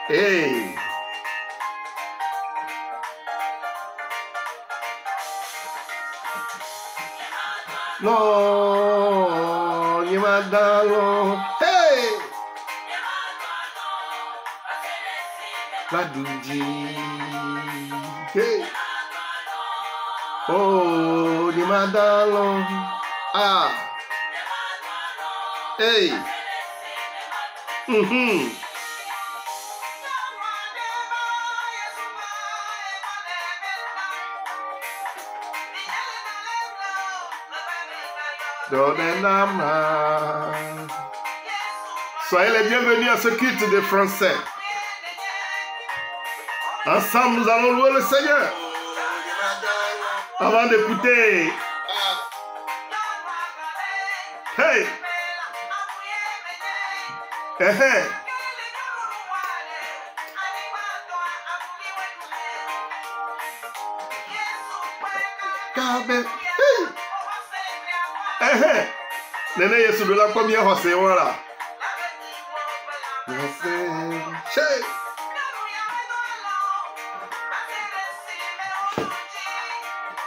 Hey. No, ni madalo. Hey. Badunji. Hey. Oh, ni madalo. Ah. Hey. Soyez les bienvenus à ce culte de français. Ensemble, nous allons louer le Seigneur. Avant d'écouter. Hey. Hey. Nene Yesu de la première océan là.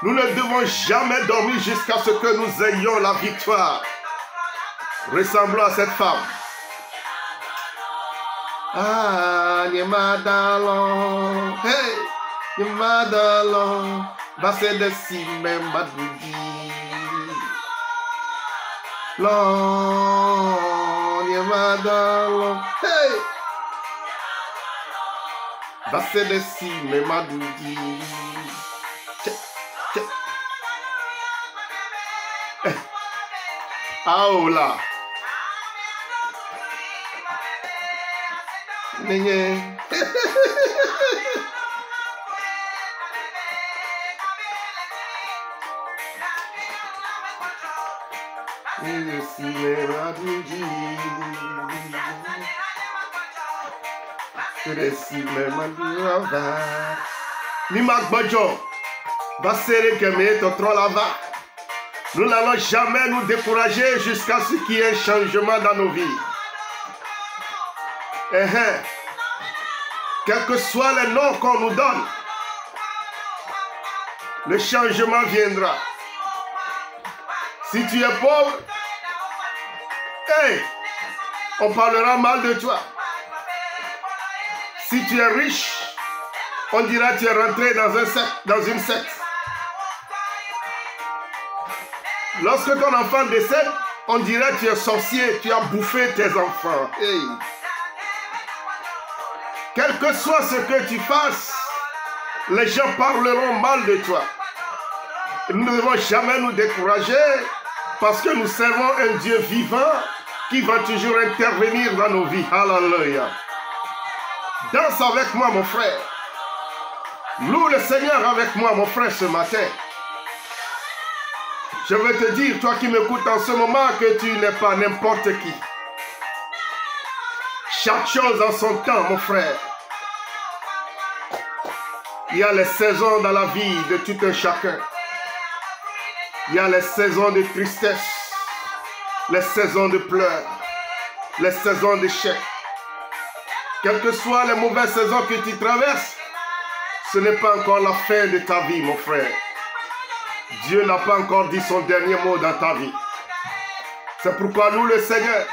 Nous ne devons jamais dormir jusqu'à ce que nous ayons la victoire. Ressemblons à cette femme. Ah, Niemadalo. Hey, Niemadalo. Basse de si même Badouji. Lord, Niemadalo. Hey, Basse de si même Badouji. Ah, oh là. Nenye. Nous n'allons jamais nous décourager jusqu'à ce qu'il y ait un changement dans nos vies. Quels que soient les noms qu'on nous donne, le changement viendra. Si tu es pauvre, hey, on parlera mal de toi. Si tu es riche, on dira que tu es rentré dans une secte. Lorsque ton enfant décède, on dira que tu es sorcier, tu as bouffé tes enfants. Hey. Quel que soit ce que tu fasses, les gens parleront mal de toi. Nous ne devons jamais nous décourager parce que nous servons un Dieu vivant qui va toujours intervenir dans nos vies. Alléluia. Danse avec moi, mon frère. Loue le Seigneur avec moi, mon frère, ce matin. Je veux te dire, toi qui m'écoutes en ce moment, que tu n'es pas n'importe qui. Chaque chose en son temps, mon frère. Il y a les saisons dans la vie de tout un chacun. Il y a les saisons de tristesse, les saisons de pleurs, les saisons d'échec. Quelles que soient les mauvaises saisons que tu traverses, ce n'est pas encore la fin de ta vie, mon frère. Dieu n'a pas encore dit son dernier mot dans ta vie. C'est pourquoi nous, le Seigneur,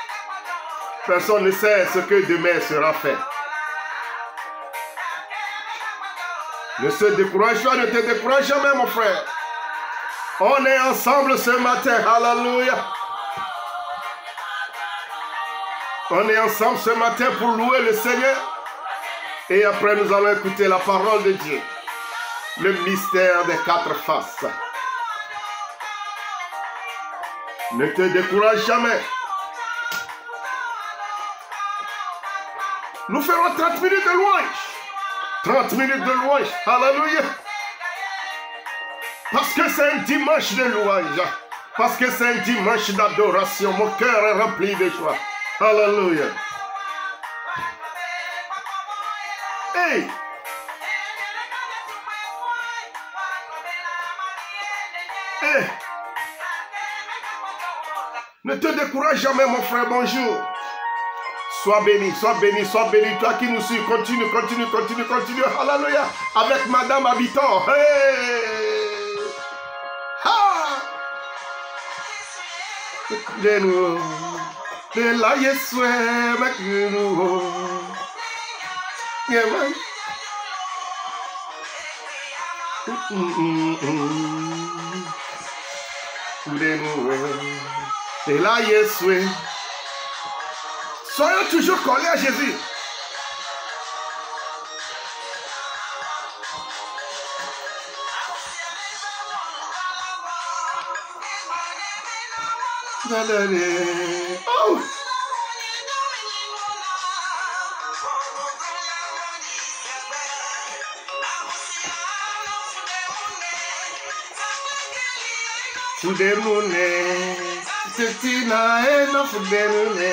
personne ne sait ce que demain sera fait. Ne se décourage pas, ne te décourage jamais, mon frère. On est ensemble ce matin, alléluia. On est ensemble ce matin pour louer le Seigneur. Et après, nous allons écouter la parole de Dieu. Le mystère des 4 faces. Ne te décourage jamais. Nous ferons 30 minutes de louange. 30 minutes de louange. Alléluia. Parce que c'est un dimanche de louange. Parce que c'est un dimanche d'adoration. Mon cœur est rempli de joie. Alléluia. Hey. Hey. Ne te décourage jamais, mon frère. Bonjour. Sois béni, sois béni, sois béni. Toi qui nous suis, continue, continue, continue, continue. Alléluia. Avec Madame Habitant. Hey! Ha! De nous. De la Yesoué, avec nous. Yeah, et là, Yesoué. Soyons toujours collés à Jésus. Oh. Fudemune, Tetina et no Fudemune,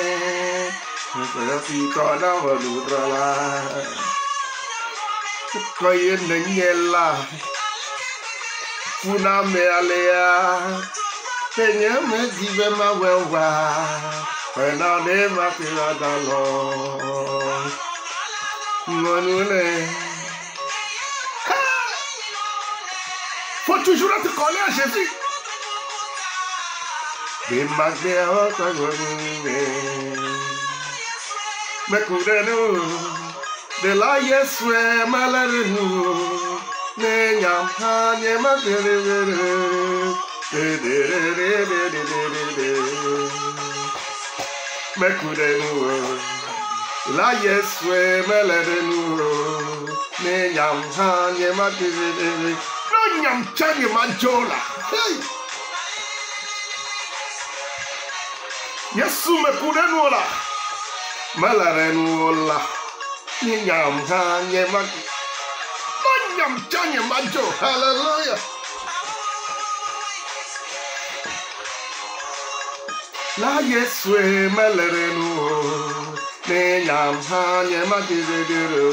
Fitona Valudrala, Koyenela, Funa Mealea, Penya me dive ma wewa, when I never feel alone. Monune. Faut toujours être collé à Jésus. Me de la Yesoué malheureux, ne nyamha ne magere. La Yesoué malheureux, ne nyamha ne magere. No nyamcha ne manjola. Yesu me kudenu la, malarenu la, nyam hanye mag, nyam chanye majo, hallelujah. La Yesu malarenu, nyam hanye magidero,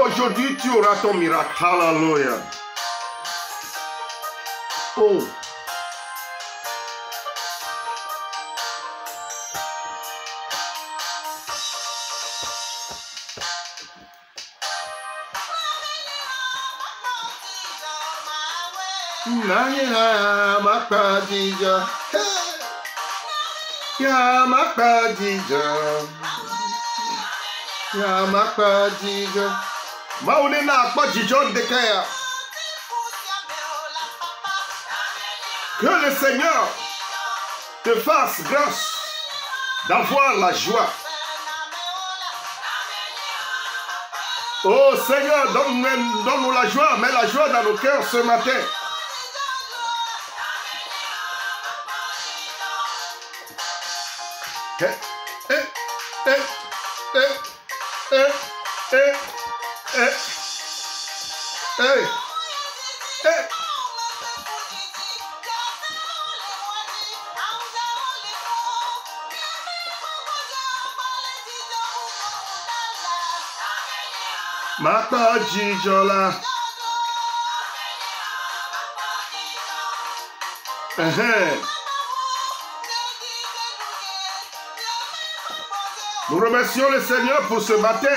Aujourd'hui, tu auras ton miracle. Hallelujah. Oh. Ya Makadija, Ya Makadija, Ya Makadija. Maunena Akpadija Dekaya. Que le Seigneur te fasse grâce d'avoir la joie. Oh Seigneur, donne-nous la joie, mets la joie dans nos cœurs ce matin. Mata Jijola. Nous remercions le Seigneur pour ce matin.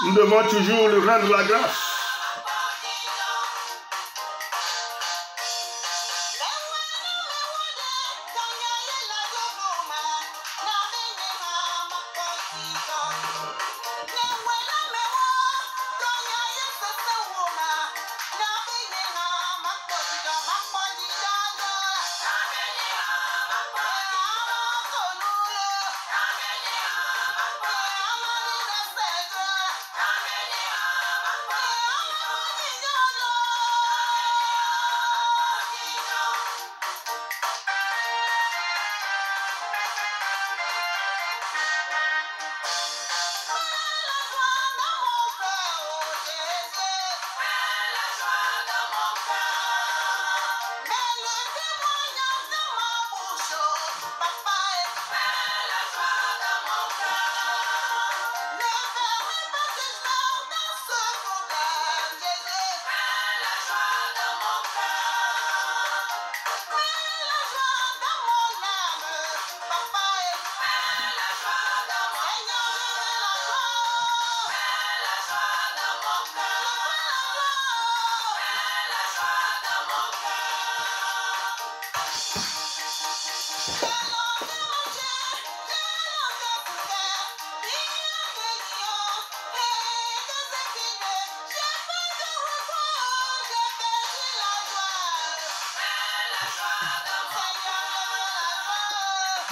Nous devons toujours lui rendre la grâce.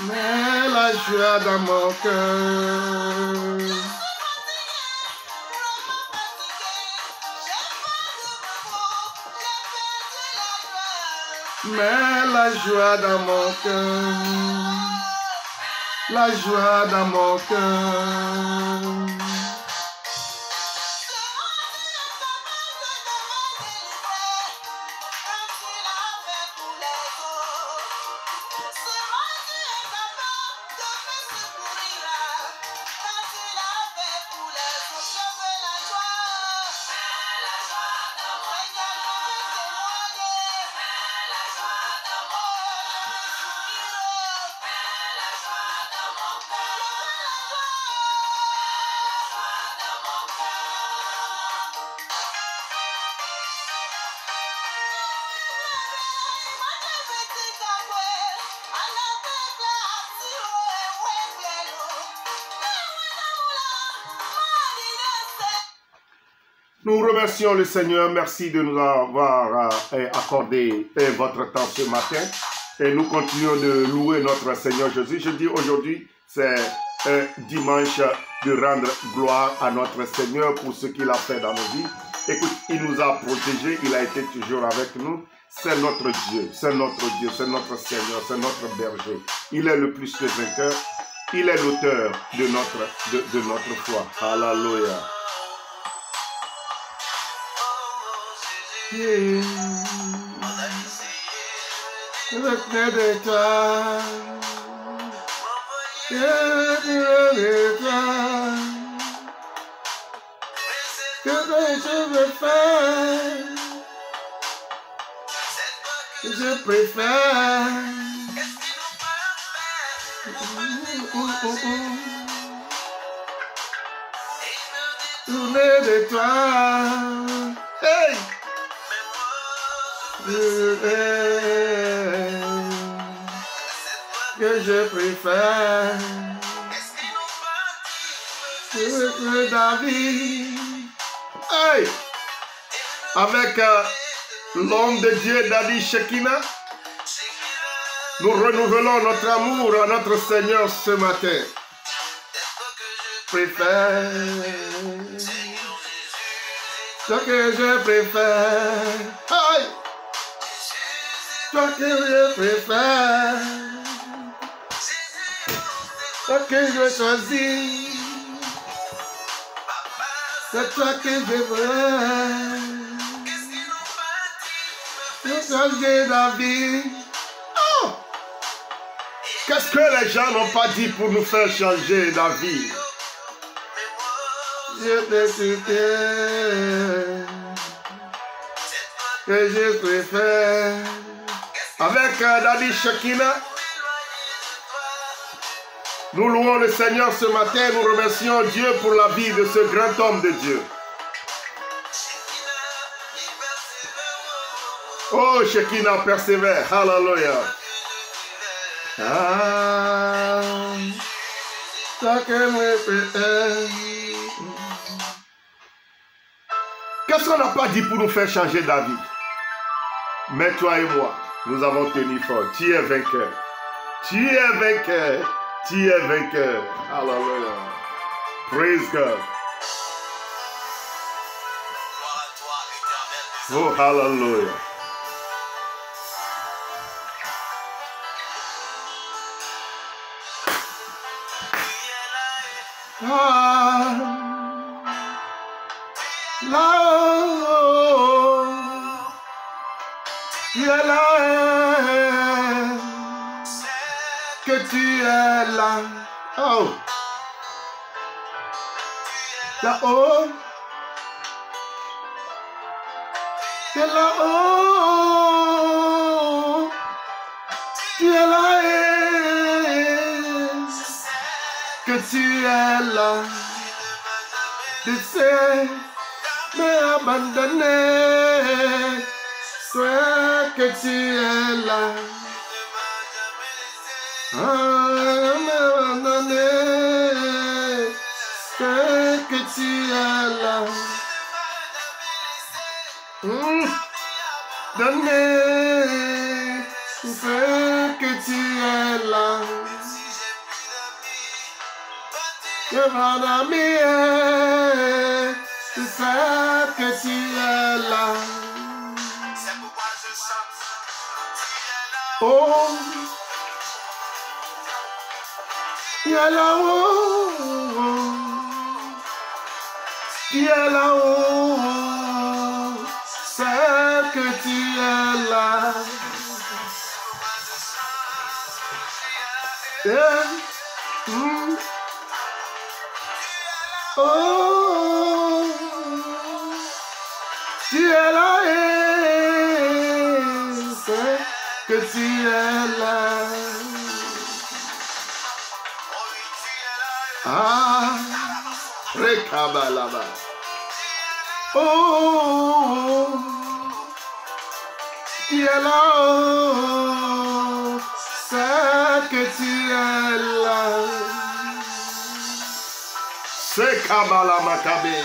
Mets la joie dans mon cœur. Mets la joie dans mon cœur. La joie dans mon cœur. Nous remercions le Seigneur, merci de nous avoir accordé votre temps ce matin et nous continuons de louer notre Seigneur Jésus. Je dis aujourd'hui, c'est un dimanche de rendre gloire à notre Seigneur pour ce qu'il a fait dans nos vies. Écoute, il nous a protégés, il a été toujours avec nous. C'est notre Dieu, c'est notre Dieu, c'est notre Seigneur, c'est notre berger. Il est le plus que vainqueur, il est l'auteur de notre foi. Alléluia. Yeah. Je veux de toi. Que je veux faire. Je préfère. Tourner de toi. Hey! Que je préfère que David. Hey! Avec l'homme de Dieu David Shekina, nous renouvelons notre amour à notre Seigneur ce matin. Préfère ce que je préfère. Hey! Toi que je préfère, toi que je choisis, c'est toi que je veux. Nous changer David. Oh! Qu'est-ce que les gens n'ont pas dit pour nous faire changer David? Je te supplie que je préfère. Avec David Shekina, nous louons le Seigneur ce matin, nous remercions Dieu pour la vie de ce grand homme de Dieu. Oh, Shekina persévère, hallelujah. Ah, qu'est-ce qu'on n'a pas dit pour nous faire changer d'avis? Mais toi et moi, nous avons tenu fort. Tu es vainqueur. Tu es vainqueur. Tu es vainqueur. Hallelujah. Praise God. Oh, hallelujah. Ah, là-haut, tu es là, que tu es là. Oh, là-haut, tu es là-haut, tu es là, que tu es là. Tu sais m'abandonner, toi que tu es là. M'abandonner, toi que tu es là. Donner, toi que tu es là. mon ami, je sais que tu es là. Oh, tu es là-haut, tu es là-haut, c'est que tu es là. Yeah. Mm. Oh, tu es là et c'est que tu es là. Ah, Rekabalaba. Oh, tu es là, oh, c'est que tu es là. C'est Kabbalah Makabe.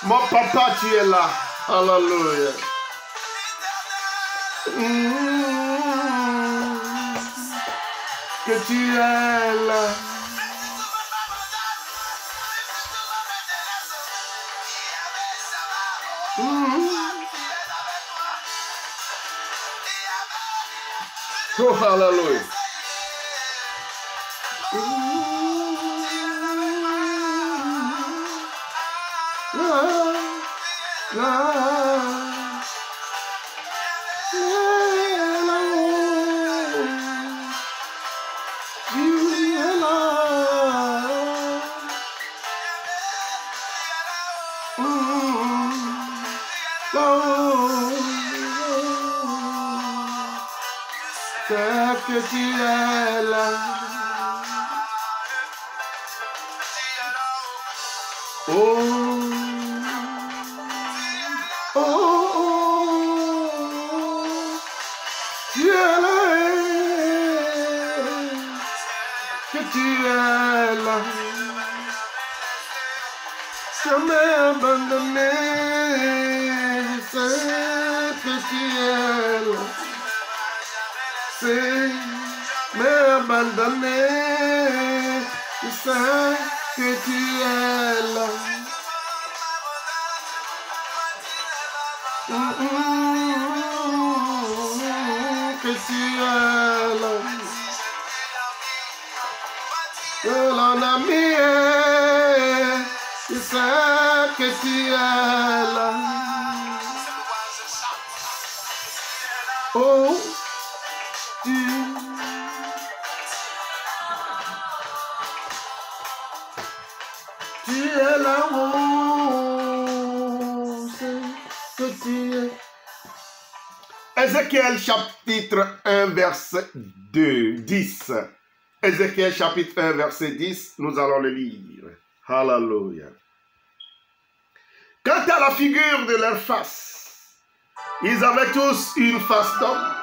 Mon papa, tu es là. Alléluia. Que tu es là. Oh, hallelujah. C'est que tu es là. Oh, oh, oh, tu es là, que tu es là. Jamais abandonné, c'est que tu es là. C'est m'abandonner, je sais que tu es là. Que tu es là. Que l'on a mis, je sais que tu es là. Oh, tu es là-haut, c'est que tu es. Ézéchiel chapitre 1, verset 10. Ézéchiel chapitre 1, verset 10, nous allons le lire. Alléluia. Quant à la figure de leur face, ils avaient tous une face d'homme,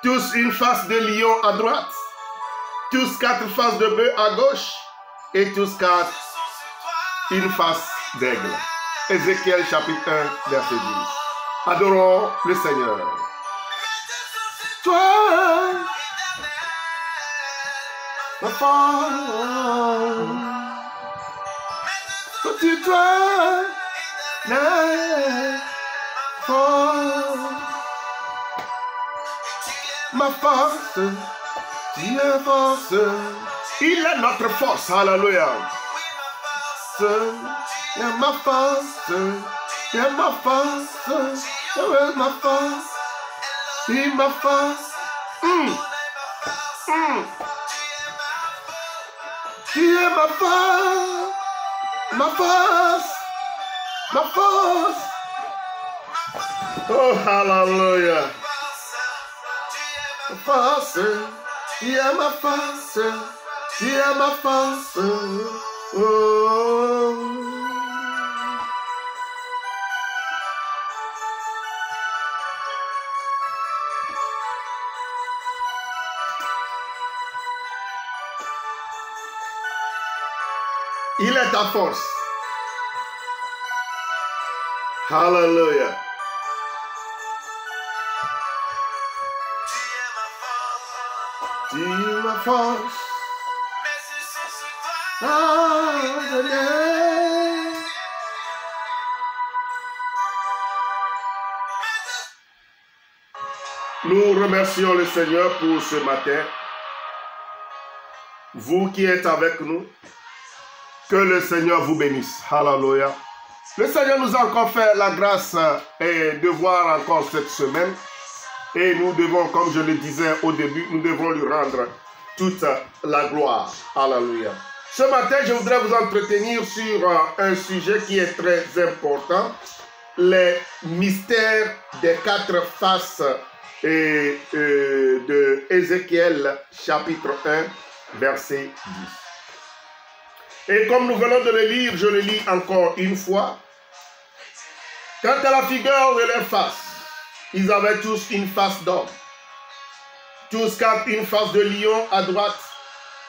tous une face de lion à droite, tous quatre faces de bœuf à gauche, et tous quatre une face d'aigle. Ézéchiel chapitre 1, verset 10. Adorons le Seigneur. Toi, ma femme, toi, ma force, tu es force. Il est notre force, alléluia. Tu es ma force, tu es ma force, tu es ma force, tu es ma force. Tu es ma force, ma force, ma force. Oh, hallelujah. Ma force, tu es ma force, tu es ma force. Oh. Il est ta force. Hallelujah. Tu es ma force. Nous remercions le Seigneur pour ce matin. Vous qui êtes avec nous, que le Seigneur vous bénisse. Hallelujah. Le Seigneur nous a encore fait la grâce de voir encore cette semaine. Et nous devons, comme je le disais au début, nous devons lui rendre toute la gloire. Alléluia. Ce matin, je voudrais vous entretenir sur un sujet qui est très important. Les mystères des 4 faces de Ézéchiel, chapitre 1, verset 10. Et comme nous venons de le lire, je le lis encore une fois. Quant à la figure de leurs faces, ils avaient tous une face d'homme. Tous 4 une face de lion à droite,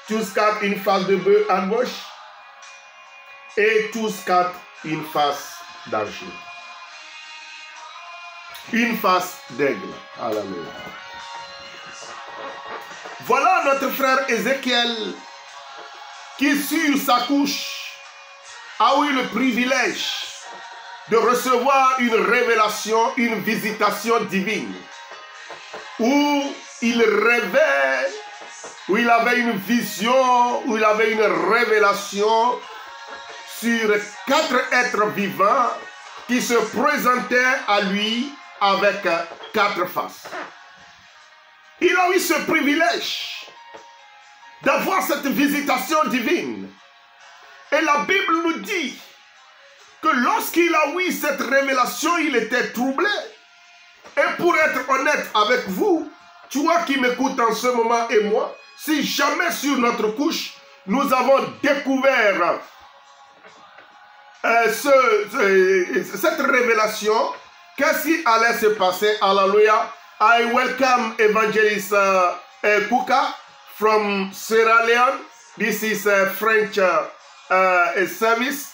tous 4 une face de bœuf à gauche, et tous 4 une face d'argile. Une face d'aigle. Alléluia. Voilà notre frère Ézéchiel qui, sur sa couche, a eu le privilège de recevoir une révélation, une visitation divine, où il rêvait, où il avait une vision, où il avait une révélation sur 4 êtres vivants qui se présentaient à lui avec 4 faces. Il a eu ce privilège d'avoir cette visitation divine. Et la Bible nous dit que lorsqu'il a eu cette révélation, il était troublé. Et pour être honnête avec vous, toi qui m'écoutes en ce moment et moi, si jamais sur notre couche, nous avons découvert cette révélation, qu'est-ce qui allait se passer? Alléluia. I welcome Evangelist Kuka from Sierra Leone. This is a French service.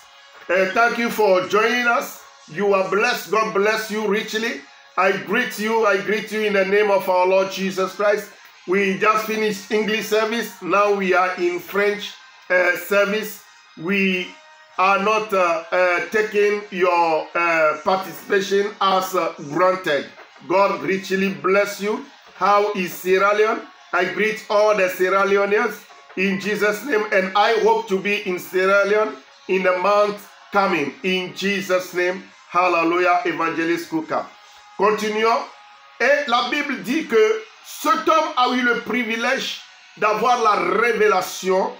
Thank you for joining us. You are blessed. God bless you richly. I greet you in the name of our Lord Jesus Christ. We just finished English service. Now we are in French service. We are not taking your participation as granted. God richly bless you. How is Sierra Leone? I greet all the Sierra Leoneans in Jesus' name, and I hope to be in Sierra Leone in the month coming. In Jesus' name, hallelujah, Evangelist Kuka. Continuons. Et la Bible dit que cet homme a eu le privilège d'avoir la révélation,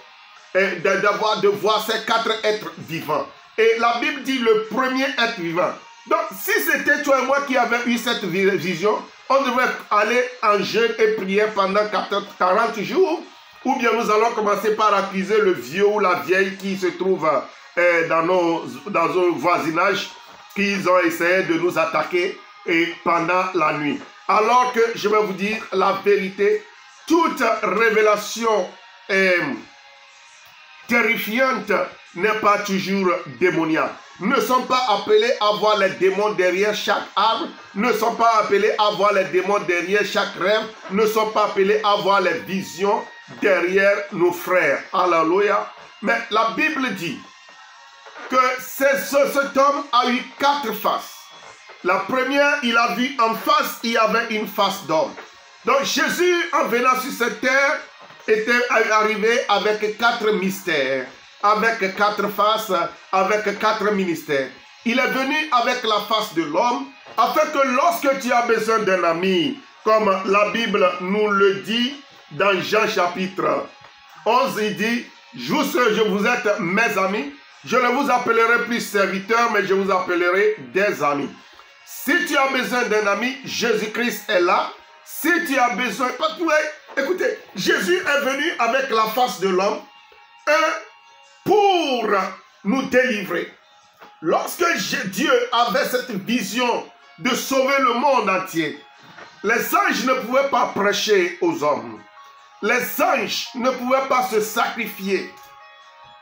de voir ces 4 êtres vivants. Et la Bible dit le premier être vivant. Donc, si c'était toi et moi qui avions eu cette vision, on devrait aller en jeûne et prier pendant 40 jours. Ou bien nous allons commencer par accuser le vieux ou la vieille qui se trouve dans nos voisinages, qu'ils ont essayé de nous attaquer pendant la nuit. Alors que je vais vous dire la vérité, toute révélation terrifiante n'est pas toujours démoniaque. Nous ne sommes pas appelés à voir les démons derrière chaque arbre. Nous ne sommes pas appelés à voir les démons derrière chaque rêve. Nous ne sommes pas appelés à voir les visions derrière nos frères. Alléluia. Mais la Bible dit que cet homme a eu 4 faces. La première, il a vu en face, il y avait une face d'homme. Donc Jésus, en venant sur cette terre, était arrivé avec 4 mystères, avec 4 faces, avec 4 ministères. Il est venu avec la face de l'homme, afin que lorsque tu as besoin d'un ami, comme la Bible nous le dit dans Jean chapitre 11, il dit, juste je vous êtes mes amis, je ne vous appellerai plus serviteurs, mais je vous appellerai des amis. Si tu as besoin d'un ami, Jésus-Christ est là. Si tu as besoin... Écoutez, Jésus est venu avec la face de l'homme pour nous délivrer. Lorsque Dieu avait cette vision de sauver le monde entier, les anges ne pouvaient pas prêcher aux hommes. Les anges ne pouvaient pas se sacrifier,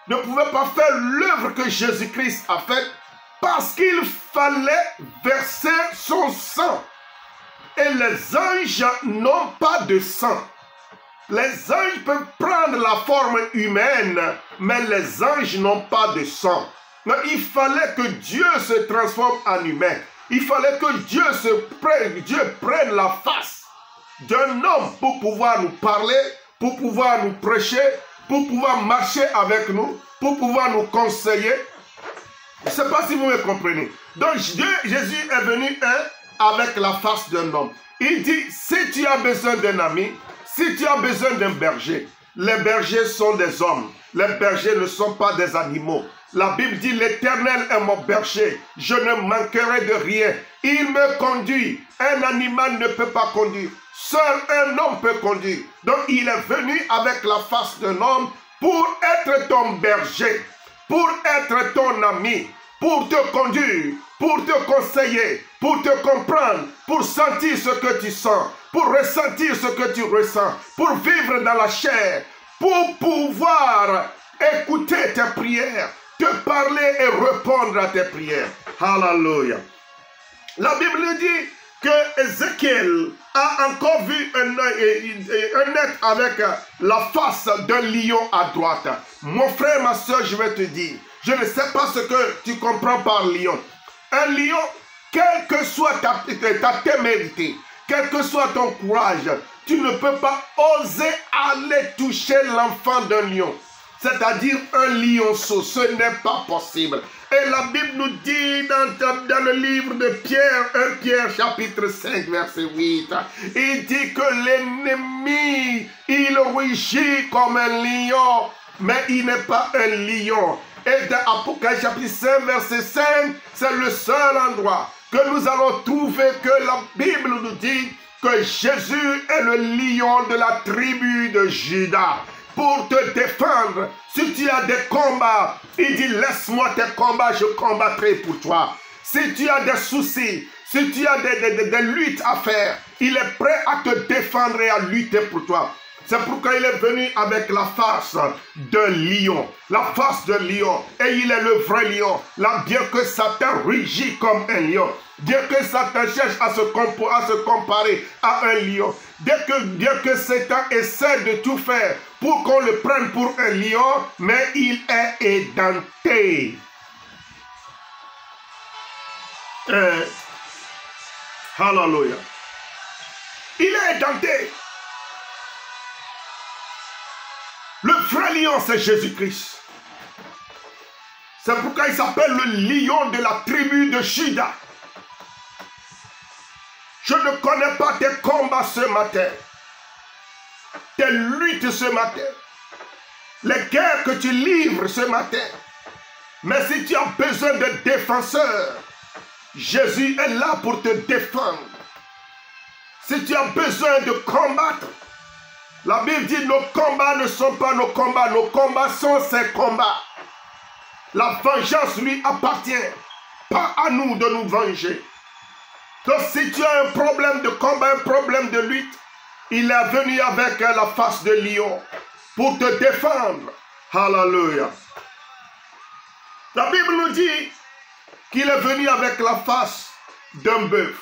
ne pouvaient pas faire l'œuvre que Jésus-Christ a faite, parce qu'il fallait verser son sang. Et les anges n'ont pas de sang. Les anges peuvent prendre la forme humaine, mais les anges n'ont pas de sang. Donc, il fallait que Dieu se transforme en humain. Il fallait que Dieu prenne la face d'un homme pour pouvoir nous parler, pour pouvoir nous prêcher, pour pouvoir marcher avec nous, pour pouvoir nous conseiller. Je ne sais pas si vous me comprenez. Donc Jésus est venu avec la face d'un homme. Il dit, si tu as besoin d'un ami, si tu as besoin d'un berger, les bergers sont des hommes. Les bergers ne sont pas des animaux. La Bible dit, l'Éternel est mon berger, je ne manquerai de rien. Il me conduit. Un animal ne peut pas conduire. Seul un homme peut conduire. Donc il est venu avec la face d'un homme pour être ton berger, pour être ton ami, pour te conduire, pour te conseiller, pour te comprendre, pour sentir ce que tu sens, pour ressentir ce que tu ressens, pour vivre dans la chair, pour pouvoir écouter tes prières, te parler et répondre à tes prières. Hallelujah. La Bible dit que Ézéchiel a encore vu un être avec la face d'un lion à droite. Mon frère, ma soeur, je vais te dire, je ne sais pas ce que tu comprends par lion. Un lion, quelle que soit ta témérité, quel que soit ton courage, tu ne peux pas oser aller toucher l'enfant d'un lion. C'est-à-dire un lionceau, ce n'est pas possible. Et la Bible nous dit dans le livre de Pierre, 1 Pierre chapitre 5 verset 8, il dit que l'ennemi, il rugit comme un lion, mais il n'est pas un lion. Et dans Apocalypse chapitre 5 verset 5, c'est le seul endroit que nous allons trouver que la Bible nous dit que Jésus est le lion de la tribu de Juda. Pour te défendre, si tu as des combats, il dit laisse-moi tes combats, je combattrai pour toi. Si tu as des soucis, si tu as des luttes à faire, il est prêt à te défendre et à lutter pour toi. C'est pourquoi il est venu avec la face d'un lion. La face d'un lion. Et il est le vrai lion. Là, bien que Satan rugit comme un lion. Bien que Satan cherche à se comparer à un lion. Bien que Satan essaie de tout faire pour qu'on le prenne pour un lion. Mais il est édenté. Hallelujah. Il est édenté. Le vrai lion, c'est Jésus-Christ. C'est pourquoi il s'appelle le lion de la tribu de Juda. Je ne connais pas tes combats ce matin, tes luttes ce matin, les guerres que tu livres ce matin. Mais si tu as besoin de défenseurs, Jésus est là pour te défendre. Si tu as besoin de combattre, la Bible dit nos combats ne sont pas nos combats sont ses combats. La vengeance lui appartient, pas à nous de nous venger. Donc si tu as un problème de combat, un problème de lutte, il est venu avec la face de lion pour te défendre. Hallelujah. La Bible nous dit qu'il est venu avec la face d'un bœuf.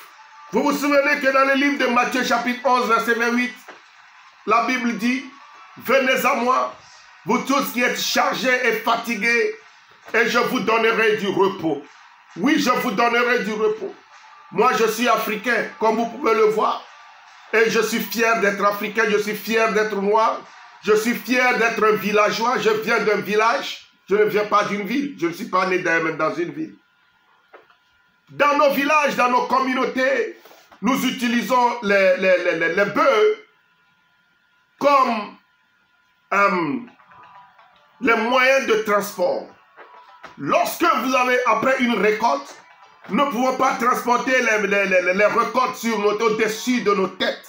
Vous vous souvenez que dans le livre de Matthieu chapitre 11 verset 28, la Bible dit, venez à moi, vous tous qui êtes chargés et fatigués, et je vous donnerai du repos. Oui, je vous donnerai du repos. Moi, je suis africain, comme vous pouvez le voir. Et je suis fier d'être africain, je suis fier d'être noir. Je suis fier d'être un villageois. Je viens d'un village. Je ne viens pas d'une ville. Je ne suis pas né dans une ville. Dans nos villages, dans nos communautés, nous utilisons les bœufs comme les moyens de transport. Lorsque vous avez, après une récolte, nous ne pouvons pas transporter les récoltes au-dessus de nos têtes.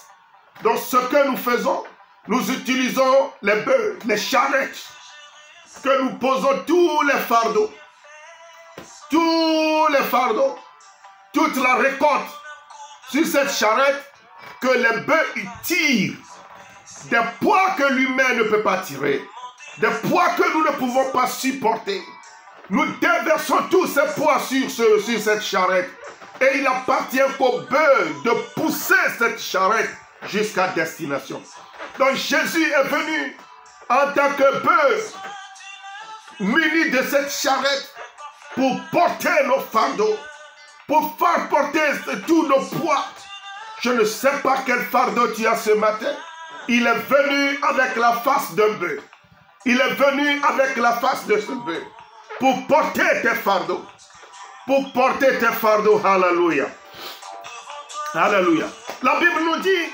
Donc ce que nous faisons, nous utilisons les bœufs, les charrettes, que nous posons tous les fardeaux, toute la récolte sur cette charrette, que les bœufs tirent des poids que l'humain ne peut pas tirer, des poids que nous ne pouvons pas supporter. Nous déversons tous ces poids sur cette charrette. Et il appartient qu'au bœuf de pousser cette charrette jusqu'à destination. Donc Jésus est venu en tant que bœuf, muni de cette charrette, pour porter nos fardeaux, pour faire porter tous nos poids. Je ne sais pas quel fardeau tu as ce matin. Il est venu avec la face d'un bœuf. Il est venu avec la face de ce bœuf pour porter tes fardeaux. Pour porter tes fardeaux. Alléluia. Alléluia. La Bible nous dit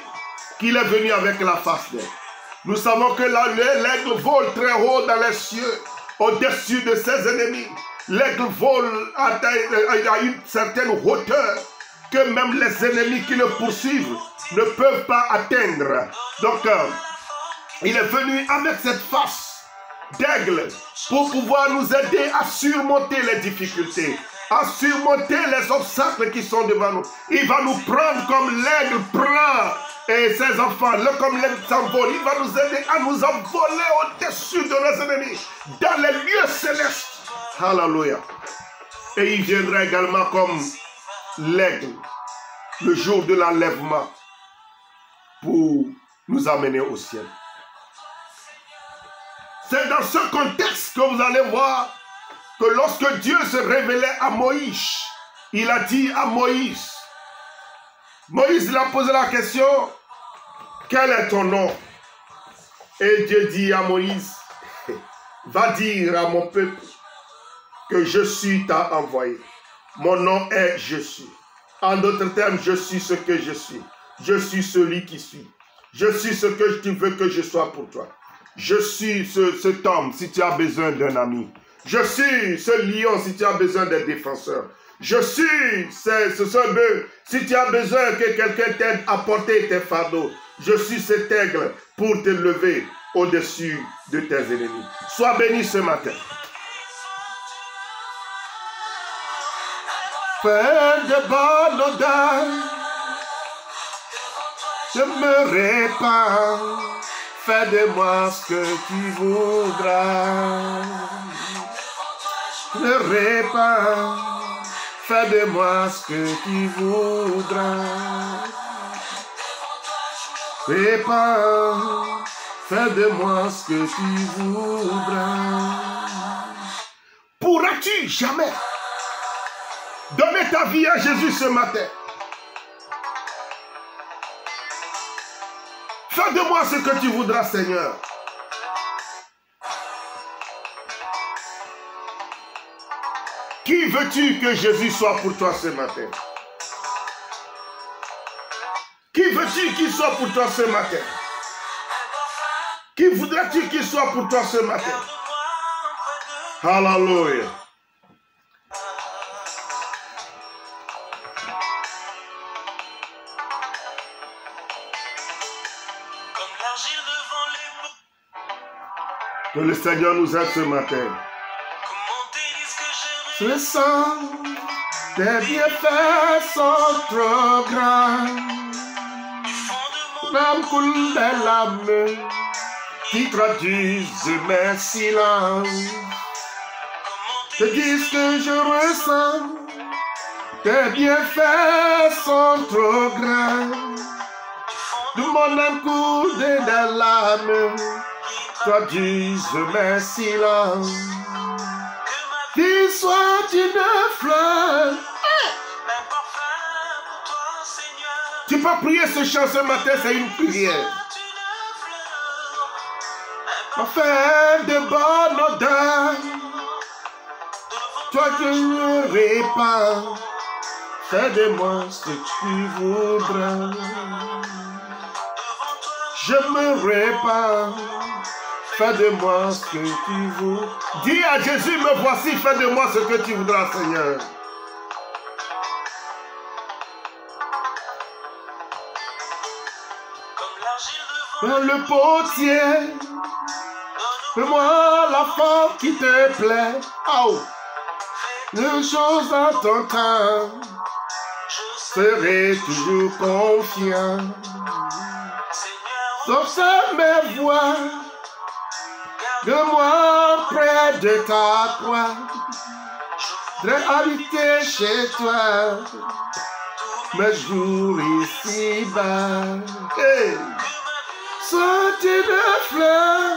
qu'il est venu avec la face d'elle. Nous savons que l'aigle vole très haut dans les cieux, au-dessus de ses ennemis. L'aigle vole à une certaine hauteur que même les ennemis qui le poursuivent ne peuvent pas atteindre. Donc, il est venu avec cette face d'aigle pour pouvoir nous aider à surmonter les difficultés, à surmonter les obstacles qui sont devant nous. Il va nous prendre comme l'aigle prend et ses enfants, comme l'aigle s'envole. Il va nous aider à nous envoler au-dessus de nos ennemis, dans les lieux célestes. Alléluia. Et il viendra également comme l'aigle, le jour de l'enlèvement, pour nous amener au ciel. C'est dans ce contexte que vous allez voir que lorsque Dieu se révélait à Moïse, il a dit à Moïse, Moïse lui a posé la question, quel est ton nom? Et Dieu dit à Moïse, va dire à mon peuple que je suis t'a envoyé. Mon nom est je suis. En d'autres termes, je suis ce que je suis. Je suis celui qui suis. Je suis ce que tu veux que je sois pour toi. Je suis cet homme si tu as besoin d'un ami. Je suis ce lion si tu as besoin d'un défenseur. Je suis ce bœuf si tu as besoin que quelqu'un t'aide à porter tes fardeaux. Je suis cet aigle pour te lever au-dessus de tes ennemis. Sois béni ce matin. Fais de bonne odeur, je me répands, fais de moi ce que tu voudras. Me répands, fais de moi ce que tu voudras. Répands, fais de moi ce que tu voudras. Pourras-tu jamais donner ta vie à Jésus ce matin? Fais de moi ce que tu voudras, Seigneur. Qui veux-tu que Jésus soit pour toi ce matin? Qui veux-tu qu'il soit pour toi ce matin? Qui voudrais-tu qu'il soit pour toi ce matin? Alléluia. Que le Seigneur nous aide ce matin. Ce sang, tes bienfaits sont trop grands. L'âme coule des larmes qui traduisent mes silences. Te dis que je ressens, tes bienfaits sont trop grands. De mon âme coule des larmes, traduisent mes silences. Qu'il soit une fleur. Tu peux prier ce chant ce matin, c'est une prière. Fais de bonne odeur. Toi que je répands, fais de moi ce que tu voudras. Je me répands. Fais de moi ce que tu veux. Dis à Jésus, me voici, fais de moi ce que tu voudras, Seigneur. Dans le potier, fais-moi la forme qui te plaît. Oh. Les choses dans ton temps, serai toujours confiant. Sauf mes voix. De moi près de ta croix, je voudrais habiter chez toi, mes jours ici-bas. Hey. soit une fleur,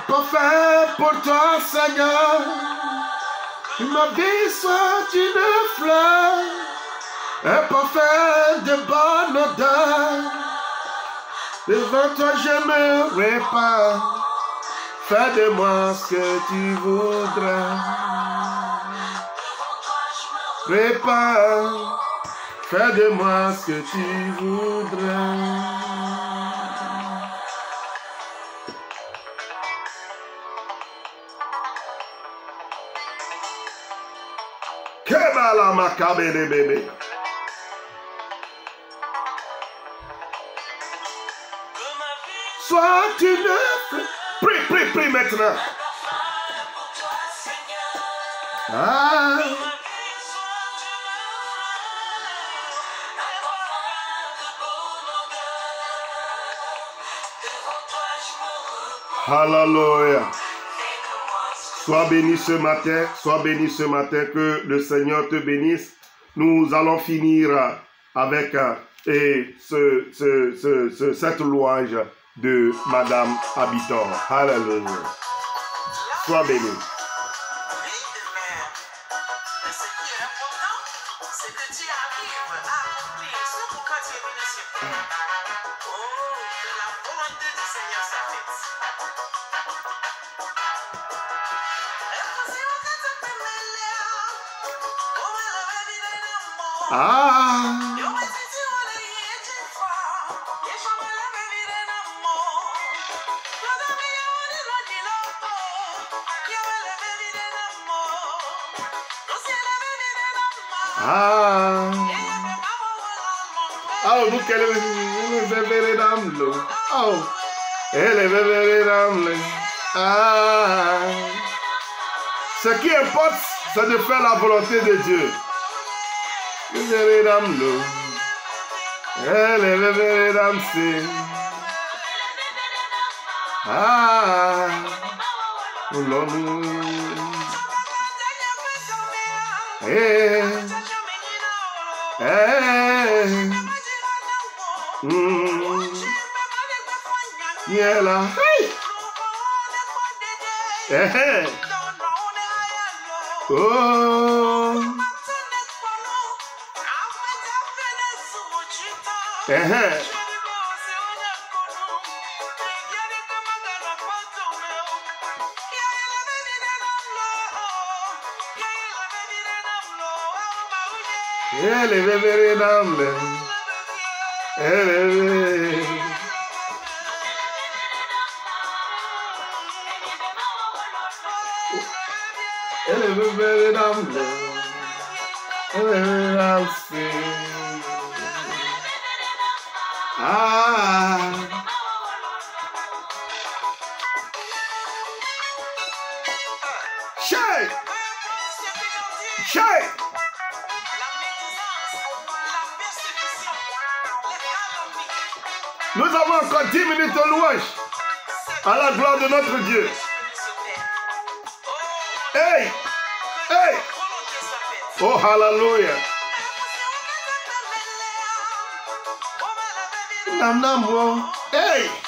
parfait pour toi, Seigneur. Ma vie soit une fleur, un parfum de bonne odeur. Devant toi, je me répare. Fais de moi ce que tu voudras. Répare. Fais de moi ce que tu voudras. Kebala makabe de bébé. Sois une fleur. Prie maintenant. Ah. Alléluia. Sois béni ce matin, que le Seigneur te bénisse. Nous allons finir avec cette louange de Madame Habitant. Alléluia. Sois béni. Ah. Ah. Oh, look at it. Oh, ah. Ce qui importe, c'est de faire la volonté de Dieu. Ah. Yeah, la. Hey. Oh. Ah. Shake. Shake. Nous avons encore 10 minutes de louange à la gloire de notre Dieu. Hey! Hey! Oh, hallelujah! Hey!